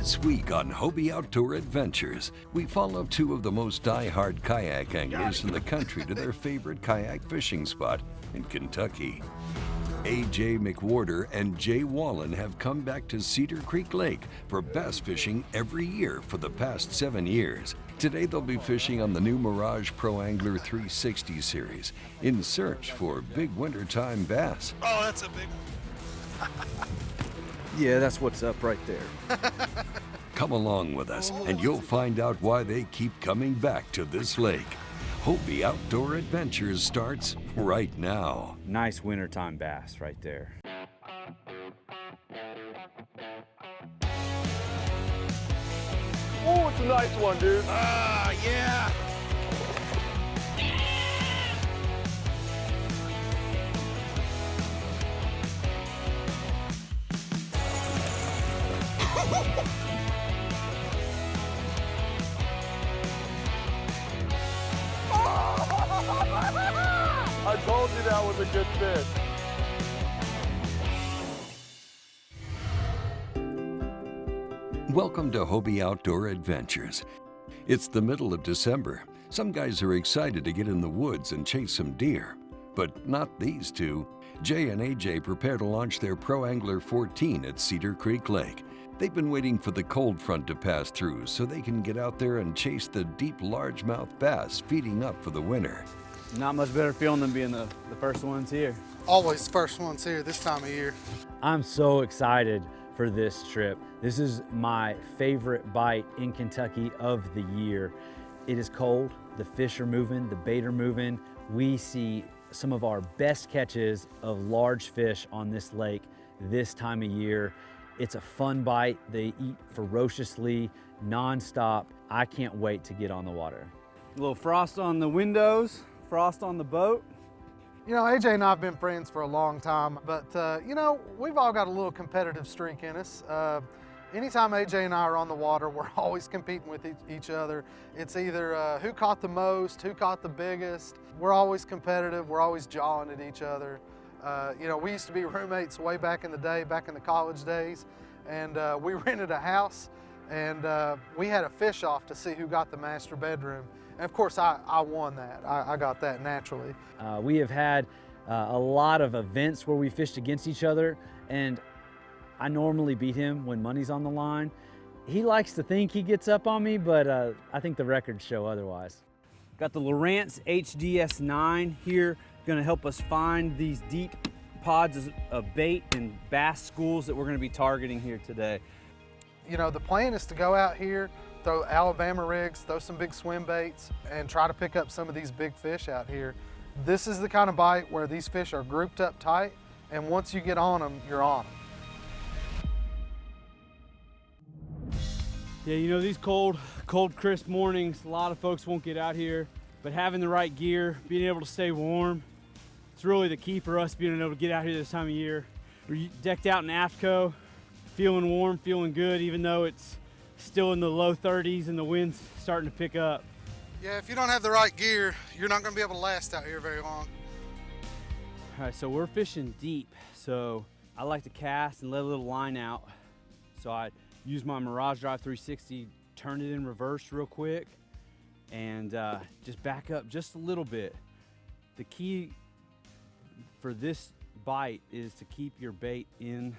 This week on Hobie Outdoor Adventures, we follow two of the most die-hard kayak anglers in the country to their favorite kayak fishing spot in Kentucky. A.J. McWhorter and Jay Wallen have come back to Cedar Creek Lake for bass fishing every year for the past 7 years. Today they'll be fishing on the new Mirage Pro Angler 360 series in search for big wintertime bass. Oh, that's a big one. Yeah, that's what's up right there. Come along with us and you'll find out why they keep coming back to this lake. Hobie Outdoor Adventures starts right now. Nice wintertime bass right there. Oh, it's a nice one, dude. Ah, yeah. I told you that was a good fish. Welcome to Hobie Outdoor Adventures. It's the middle of December. Some guys are excited to get in the woods and chase some deer, but not these two. Jay and AJ prepare to launch their Pro Angler 14 at Cedar Creek Lake. They've been waiting for the cold front to pass through so they can get out there and chase the deep largemouth bass feeding up for the winter. Not much better feeling than being the first ones here. Always first ones here this time of year. I'm so excited for this trip. This is my favorite bite in Kentucky of the year. It is cold, the fish are moving, the bait are moving. We see some of our best catches of large fish on this lake this time of year. It's a fun bite. They eat ferociously, nonstop. I can't wait to get on the water. A little frost on the windows, frost on the boat. You know, AJ and I have been friends for a long time, but you know, we've all got a little competitive streak in us. Anytime AJ and I are on the water, we're always competing with each other. It's either who caught the most, who caught the biggest. We're always competitive, we're always jawing at each other. You know, we used to be roommates way back in the day, back in the college days, and we rented a house, and we had a fish off to see who got the master bedroom. And of course, I won that. I got that naturally. We have had a lot of events where we fished against each other, and I normally beat him when money's on the line. He likes to think he gets up on me, but I think the records show otherwise. Got the Lowrance HDS9 here, gonna help us find these deep pods of bait and bass schools that we're gonna be targeting here today. You know, the plan is to go out here, throw Alabama rigs, throw some big swim baits, and try to pick up some of these big fish out here. This is the kind of bite where these fish are grouped up tight, and once you get on them, you're on them. Yeah, you know, these cold, crisp mornings, a lot of folks won't get out here, but having the right gear, being able to stay warm, it's really the key for us being able to get out here this time of year. We're decked out in AFTCO, feeling warm, feeling good, even though it's still in the low 30s and the wind's starting to pick up. Yeah, if you don't have the right gear, you're not going to be able to last out here very long. All right, so we're fishing deep. So I like to cast and let a little line out. So I use my Mirage Drive 360, turn it in reverse real quick, and just back up just a little bit. The key for this bite is to keep your bait in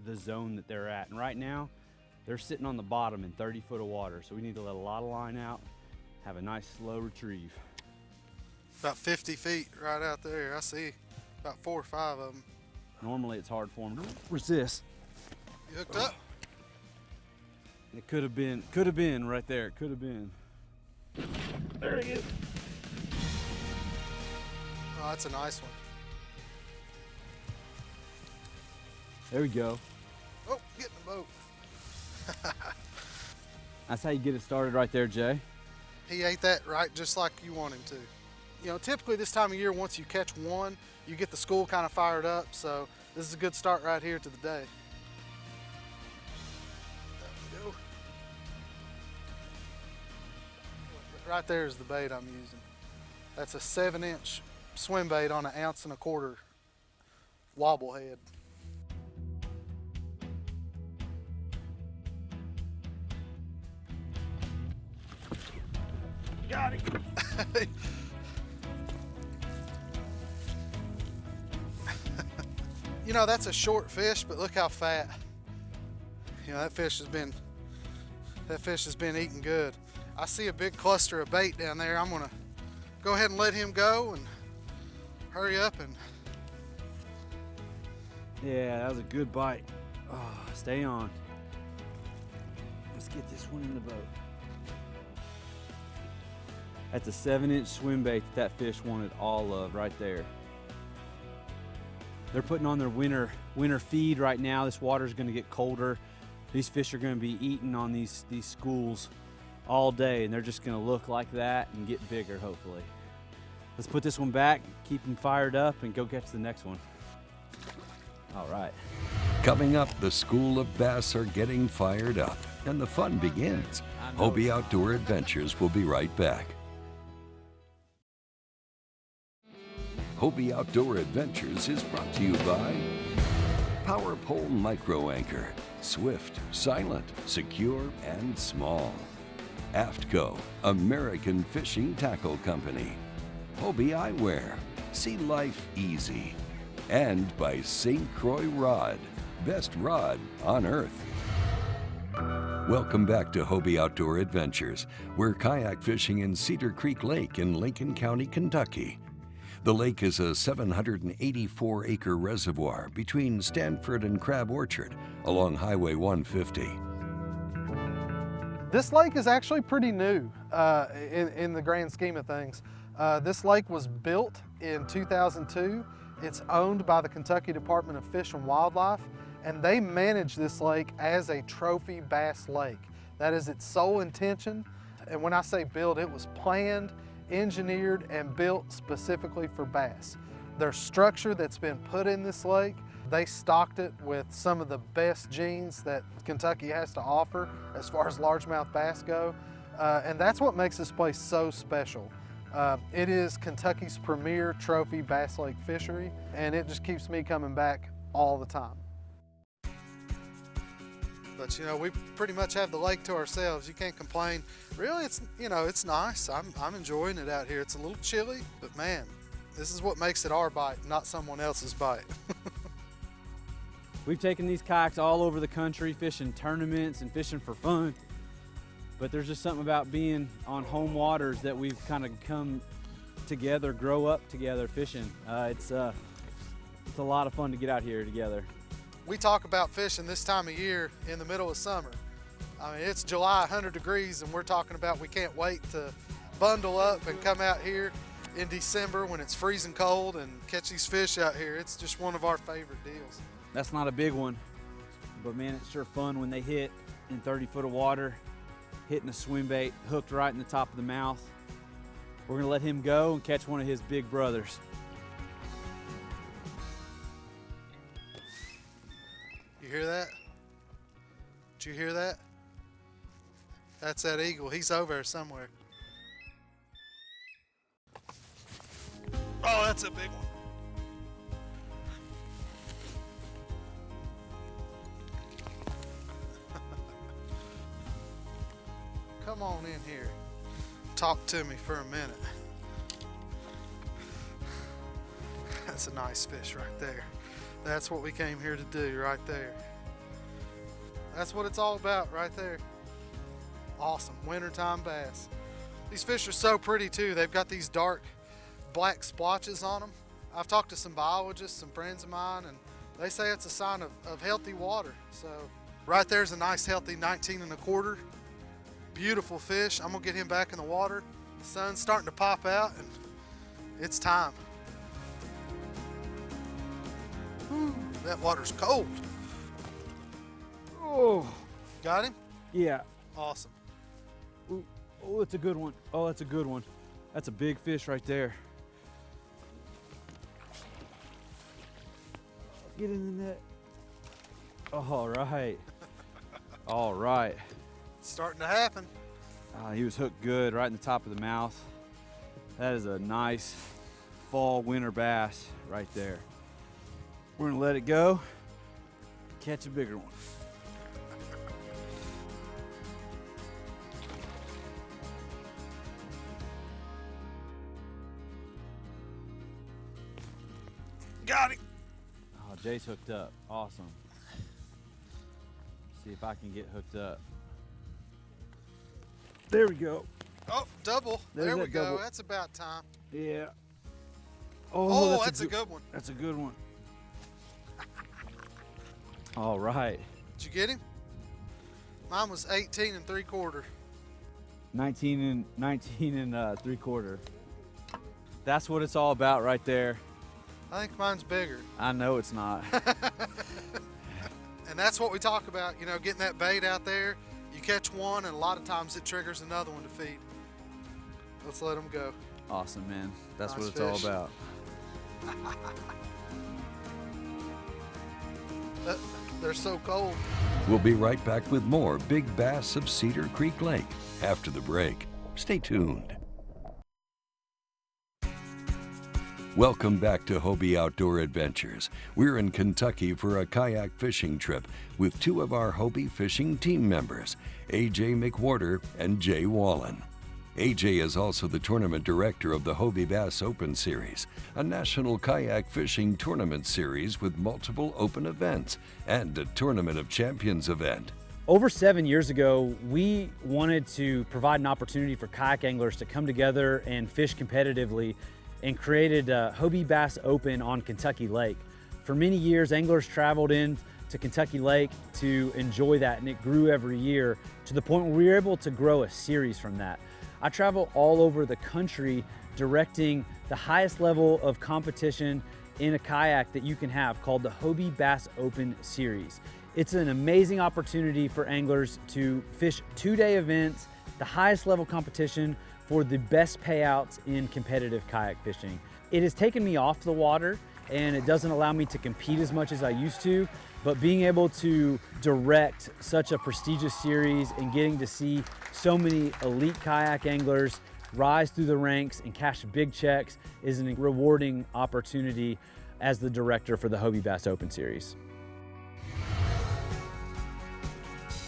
the zone that they're at. And right now, they're sitting on the bottom in 30 foot of water. So we need to let a lot of line out, have a nice slow retrieve. About 50 feet right out there. I see about 4 or 5 of them. Normally it's hard for them to resist. You hooked up? It could have been right there. It could have been. There he is. Oh, that's a nice one. There we go. Oh, get in the boat. That's how you get it started right there, Jay. He ate that right just like you want him to. You know, typically this time of year, once you catch one, you get the school kind of fired up. So this is a good start right here to the day. There we go. Right there is the bait I'm using. That's a 7-inch swim bait on 1.25 ounce wobble head. Got him. You know, that's a short fish, but look how fat. You know, that fish has been eating good. I see a big cluster of bait down there. I'm gonna go ahead and let him go and hurry up and. Yeah, that was a good bite. Oh, stay on. Let's get this one in the boat. That's a 7-inch swim bait that fish wanted all of right there. They're putting on their winter feed right now. This water's gonna get colder. These fish are gonna be eating on these schools all day, and they're just gonna look like that and get bigger, hopefully. Let's put this one back, keep them fired up, and go catch the next one. All right. Coming up, the school of bass are getting fired up, and the fun begins. Hobie Outdoor Adventures will be right back. Hobie Outdoor Adventures is brought to you by Power Pole Micro Anchor. Swift, silent, secure, and small. AFTCO, American Fishing Tackle Company. Hobie Eyewear, see life easy. And by St. Croix Rod, best rod on earth. Welcome back to Hobie Outdoor Adventures. We're kayak fishing in Cedar Creek Lake in Lincoln County, Kentucky. The lake is a 784-acre reservoir between Stanford and Crab Orchard along Highway 150. This lake is actually pretty new in the grand scheme of things. This lake was built in 2002. It's owned by the Kentucky Department of Fish and Wildlife, and they manage this lake as a trophy bass lake. That is its sole intention. And when I say build, it was planned, engineered, and built specifically for bass. Their structure that's been put in this lake, they stocked it with some of the best genes that Kentucky has to offer as far as largemouth bass go. And that's what makes this place so special. It is Kentucky's premier trophy bass lake fishery, and it just keeps me coming back all the time. But you know, we pretty much have the lake to ourselves. You can't complain. Really, it's, you know, it's nice. I'm enjoying it out here. It's a little chilly, but man, this is what makes it our bite, not someone else's bite. We've taken these kayaks all over the country, fishing tournaments and fishing for fun. But there's just something about being on home waters that we've kind of come together, grow up together fishing. It's a lot of fun to get out here together. We talk about fishing this time of year in the middle of summer. I mean, it's July, 100 degrees, and we're talking about we can't wait to bundle up and come out here in December when it's freezing cold and catch these fish out here. It's just one of our favorite deals. That's not a big one, but man, it's sure fun when they hit in 30 foot of water, hitting a swim bait, hooked right in the top of the mouth. We're gonna let him go and catch one of his big brothers. You hear that? Did you hear that? That's that eagle. He's over there somewhere. Oh, that's a big one. Come on in here. Talk to me for a minute. That's a nice fish right there. That's what we came here to do right there. That's what it's all about right there. Awesome, wintertime bass. These fish are so pretty too. They've got these dark black splotches on them. I've talked to some biologists, some friends of mine, and they say it's a sign of healthy water. So right there's a nice healthy 19 1/4. Beautiful fish. I'm gonna get him back in the water. The sun's starting to pop out and it's time. Whew, that water's cold. Oh, Got him? yeah. Awesome. Ooh, oh, that's a good one. Oh, that's a good one. That's a big fish right there. Get in the net. All right. All right. It's starting to happen. He was hooked good right in the top of the mouth. That is a nice fall winter bass right there. We're gonna let it go, catch a bigger one. Got him. Oh, Jay's hooked up. Awesome. See if I can get hooked up. There we go. Oh, double. There's There we that go. double. That's about time. Yeah. Oh, that's a good one. That's a good one. All right. Did you get him? Mine was 18 3/4. 19 and 3/4. That's what it's all about right there. I think mine's bigger. I know it's not. And that's what we talk about, you know, getting that bait out there. You catch one, and a lot of times it triggers another one to feed. Let's let them go. Awesome, man. That's Nice what it's fish. all about. They're so cold. We'll be right back with more big bass of Cedar Creek Lake after the break. Stay tuned. Welcome back to Hobie Outdoor Adventures. We're in Kentucky for a kayak fishing trip with two of our Hobie fishing team members, AJ McWhorter and Jay Wallen. AJ is also the tournament director of the Hobie Bass Open Series, a national kayak fishing tournament series with multiple open events and a Tournament of Champions event. Over 7 years ago, we wanted to provide an opportunity for kayak anglers to come together and fish competitively, and created Hobie Bass Open on Kentucky Lake. For many years, anglers traveled in to Kentucky Lake to enjoy that, and it grew every year to the point where we were able to grow a series from that. I travel all over the country directing the highest level of competition in a kayak that you can have, called the Hobie Bass Open Series. It's an amazing opportunity for anglers to fish 2-day events, the highest level competition for the best payouts in competitive kayak fishing. It has taken me off the water, and it doesn't allow me to compete as much as I used to, but being able to direct such a prestigious series and getting to see so many elite kayak anglers rise through the ranks and cash big checks is a rewarding opportunity as the director for the Hobie Bass Open Series.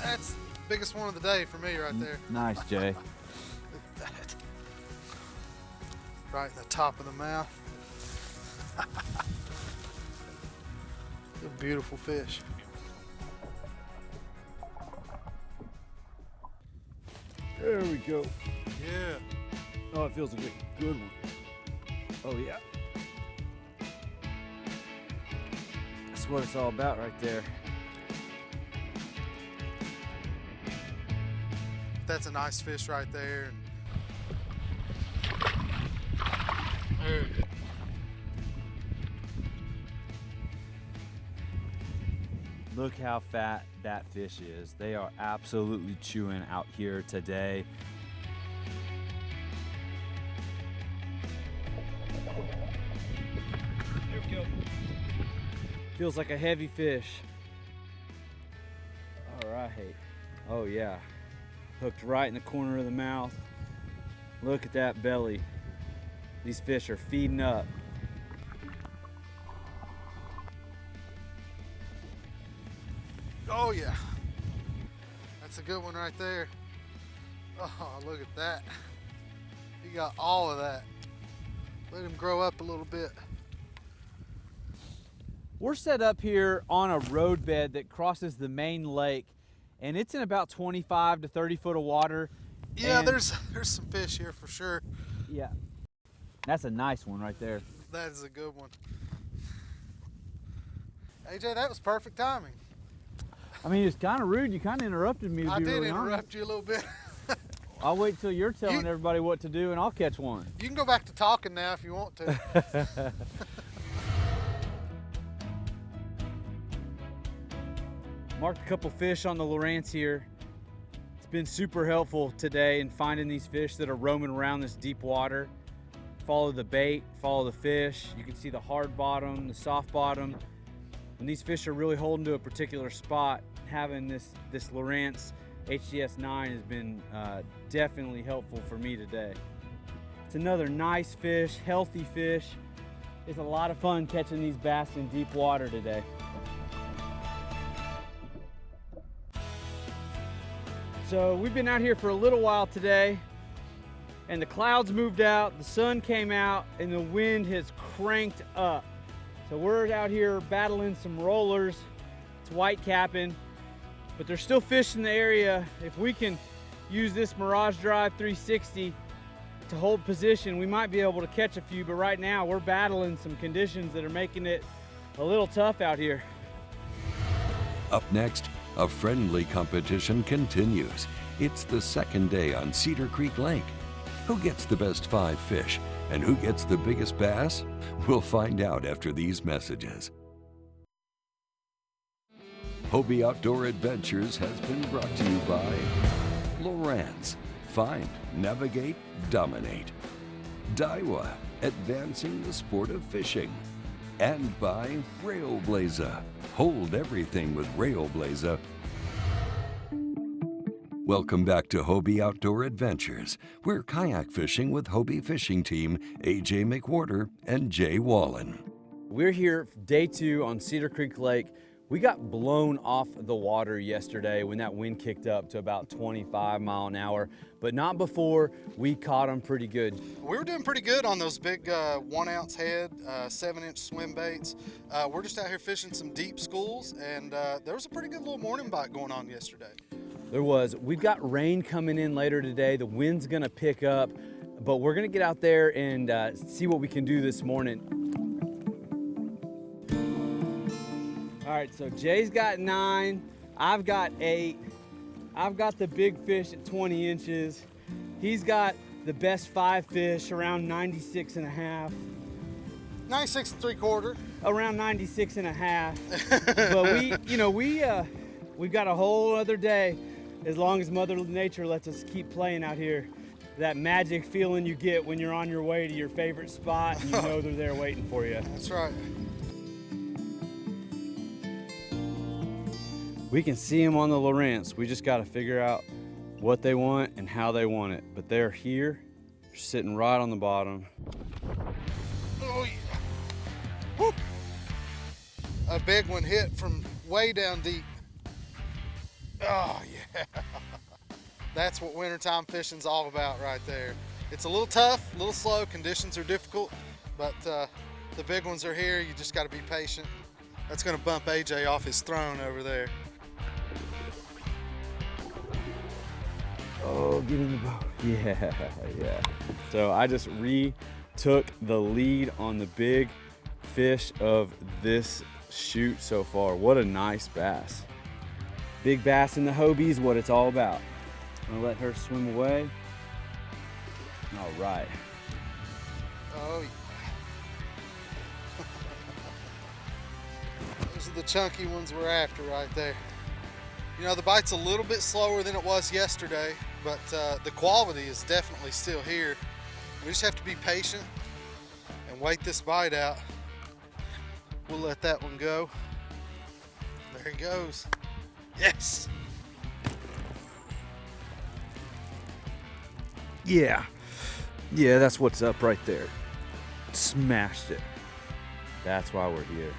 That's the biggest one of the day for me right there. Nice, Jay. Look at that. Right in the top of the mouth. A beautiful fish. There we go. Yeah. Oh, it feels like a good one. Oh, yeah. That's what it's all about right there. That's a nice fish right there. There we go. Look how fat that fish is. They are absolutely chewing out here today. Feels like a heavy fish. All right. Oh yeah. Hooked right in the corner of the mouth. Look at that belly. These fish are feeding up. Oh yeah. That's a good one right there. Oh, look at that. He got all of that. Let him grow up a little bit. We're set up here on a roadbed that crosses the main lake, and it's in about 25 to 30 foot of water. Yeah, And- there's some fish here for sure. Yeah. That's a nice one right there. That is a good one. AJ, that was perfect timing. I mean, it's kind of rude. You kind of interrupted me, to I be did really honest. interrupt you a little bit. I'll wait till you're telling You- everybody what to do, and I'll catch one. You can go back to talking now if you want to. Marked a couple fish on the Lawrence here. It's been super helpful today in finding these fish that are roaming around this deep water. Follow the bait, follow the fish. You can see the hard bottom, the soft bottom. When these fish are really holding to a particular spot, having this Lawrence HDS 9 has been definitely helpful for me today. It's another nice fish, healthy fish. It's a lot of fun catching these bass in deep water today. So we've been out here for a little while today, and the clouds moved out, the sun came out, and the wind has cranked up. So we're out here battling some rollers. It's white capping, but there's still fish in the area. If we can use this Mirage Drive 360 to hold position, we might be able to catch a few, but right now we're battling some conditions that are making it a little tough out here. Up next, a friendly competition continues. It's the second day on Cedar Creek Lake. Who gets the best 5 fish and who gets the biggest bass? We'll find out after these messages. Hobie Outdoor Adventures has been brought to you by Lowrance, Find, Navigate, Dominate. Daiwa, advancing the sport of fishing. And by Railblaza, hold everything with Railblaza. Welcome back to Hobie Outdoor Adventures. We're kayak fishing with Hobie Fishing Team, AJ McWhorter and Jay Wallen. We're here day 2 on Cedar Creek Lake. We got blown off the water yesterday when that wind kicked up to about 25 miles an hour, but not before we caught them pretty good. We were doing pretty good on those big 1 ounce head, 7-inch swim baits. We're just out here fishing some deep schools, and there was a pretty good little morning bite going on yesterday. There was. We've got rain coming in later today. The wind's gonna pick up, but we're gonna get out there and see what we can do this morning. All right, so Jay's got 9, I've got 8. I've got the big fish at 20 inches. He's got the best 5 fish around 96 and a half. 96 3/4. Around 96 and a half. But we've got a whole other day as long as Mother Nature lets us keep playing out here. That magic feeling you get when you're on your way to your favorite spot and you know they're there waiting for you. That's right. We can see them on the Lowrance. We just got to figure out what they want and how they want it. But they're here, they're sitting right on the bottom. Oh yeah. Woo. A big one hit from way down deep. Oh yeah. That's what wintertime fishing's all about right there. It's a little tough, a little slow, conditions are difficult, but the big ones are here. You just got to be patient. That's going to bump AJ off his throne over there. Oh, get in the boat. Yeah. So I just retook the lead on the big fish of this shoot so far. What a nice bass. Big bass in the Hobie is what it's all about. I'm gonna let her swim away. All right. Oh yeah. Those are the chunky ones we're after right there. You know, the bite's a little bit slower than it was yesterday, but the quality is definitely still here. We just have to be patient and wait this bite out. We'll let that one go. There he goes. Yes! Yeah, that's what's up right there. Smashed it. That's why we're here.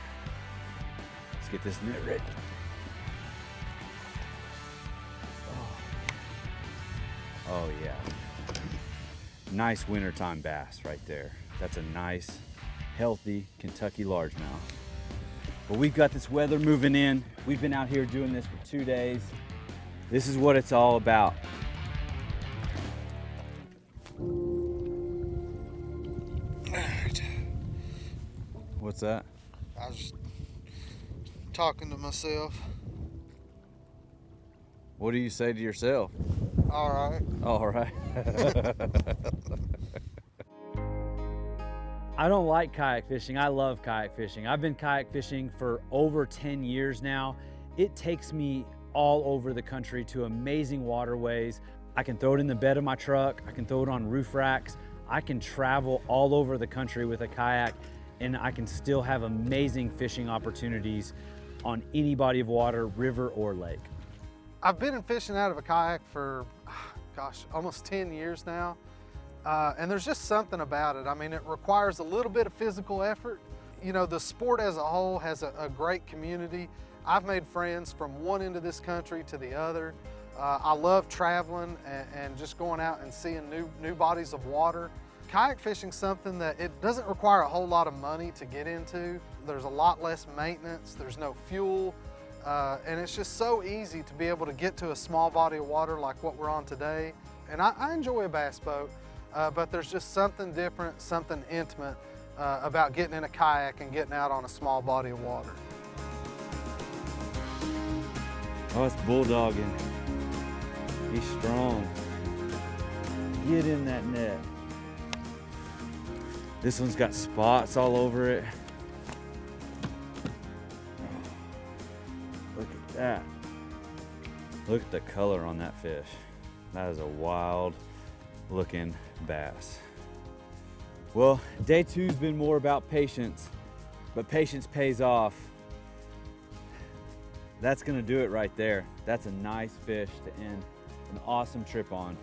Let's get this net ready. Oh yeah. Nice wintertime bass right there. That's a nice, healthy Kentucky largemouth. But we've got this weather moving in. We've been out here doing this for 2 days. This is what it's all about. Alright. What's that? I was just talking to myself. What do you say to yourself? Alright. All right. I don't like kayak fishing. I love kayak fishing. I've been kayak fishing for over 10 years now. It takes me all over the country to amazing waterways. I can throw it in the bed of my truck. I can throw it on roof racks. I can travel all over the country with a kayak, and I can still have amazing fishing opportunities on any body of water, river or lake. I've been fishing out of a kayak for, gosh, almost 10 years now. And there's just something about it. I mean, it requires a little bit of physical effort. You know, the sport as a whole has a great community. I've made friends from one end of this country to the other. I love traveling and just going out and seeing new bodies of water. Kayak fishing is something that it doesn't require a whole lot of money to get into. There's a lot less maintenance, there's no fuel, and it's just so easy to be able to get to a small body of water like what we're on today. And I enjoy a bass boat, but there's just something different, something intimate about getting in a kayak and getting out on a small body of water. Oh, it's bulldogging. He's strong. Get in that net. This one's got spots all over it. Look at that. Look at the color on that fish. That is a wild looking bass. Well, day 2's been more about patience, but patience pays off. That's gonna do it right there. That's a nice fish to end an awesome trip on.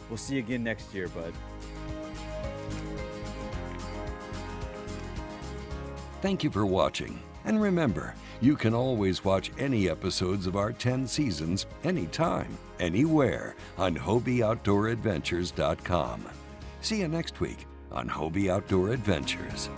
We'll see you again next year, bud. Thank you for watching. And remember, you can always watch any episodes of our 10 seasons anytime, anywhere on HobieOutdoorAdventures.com. See you next week on Hobie Outdoor Adventures.